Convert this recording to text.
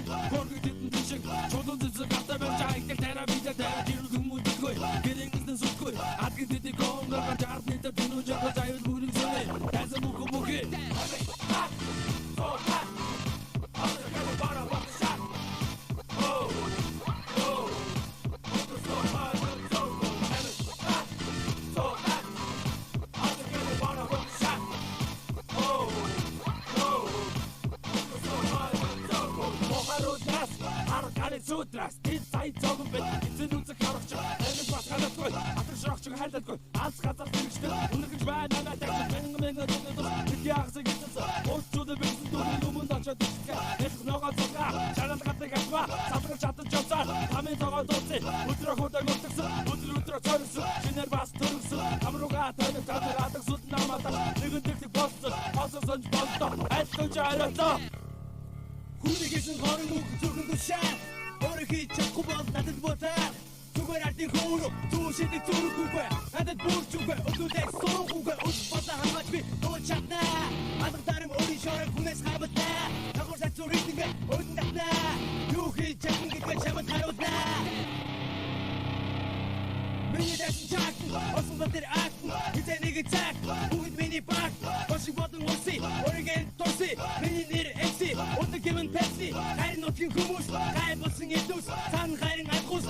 Көргөтөтүн тишик чулундысы катабел жайыктар терапияда дэржирүгүн мудикой кереңизден суткой адгын деди коңгага жарып нетер түнү жакка жайыл бүгүн сene таза муку муки Сутрас, тин сайн цогон бит. Эцэн үзэг харагч. Энийг бас хадаггүй. Атар шрагчиг хайлдаггүй. Алс газар хэрэгчтэй. Үнэгж байна надад. Мэнгэ дэс. Яахсаг гэсэн. Уучууд бийсэн дүүний өмнө очоод ирсгэ. Эх ногоо цуга. Чанал гатыг аваа. Садрах чадчих явцаа. Тамийн цогоо дууцээ. Өдрөө хөдөг өтгсөн. Өдрөө цорсон. Шинээр бас төрсөн. Амрууга тань татдаг сүд наматаа. Нэгэн дэхтэг болсон. Хосоо сонж болдоо. Айлтгаж арайлаа. Хүнийгээс хорон үг зүрхэн тушаа. Орхи чадахгүй бол надад бодаа. Зүгээр ардын хөөрө түүшэдэг зүрхүүгээ. Надад бүрчүүгээ. Өдөөдөө сонгуугээ. Өд болоо хамаач би дуу чаднаа. Алга дарам өөрийн шорог хүнээс хавтаа. Тагуурсаа зүрхийгээ. Өдөн татнаа. Юу хийж чадна гэдгээ чамд харуулнаа. Миний дэсэн чагт. Осон батэр акт. Хитэ нэг цаг. Бүгд миний баг. Бошиг бодон уси. Оригэн тоси. Миний нэр MC. Өдөр гэмэн Pepsi. Хайр нутгийн хүмүүс. Гай болсон эдүүс. Цан хайрын алхус.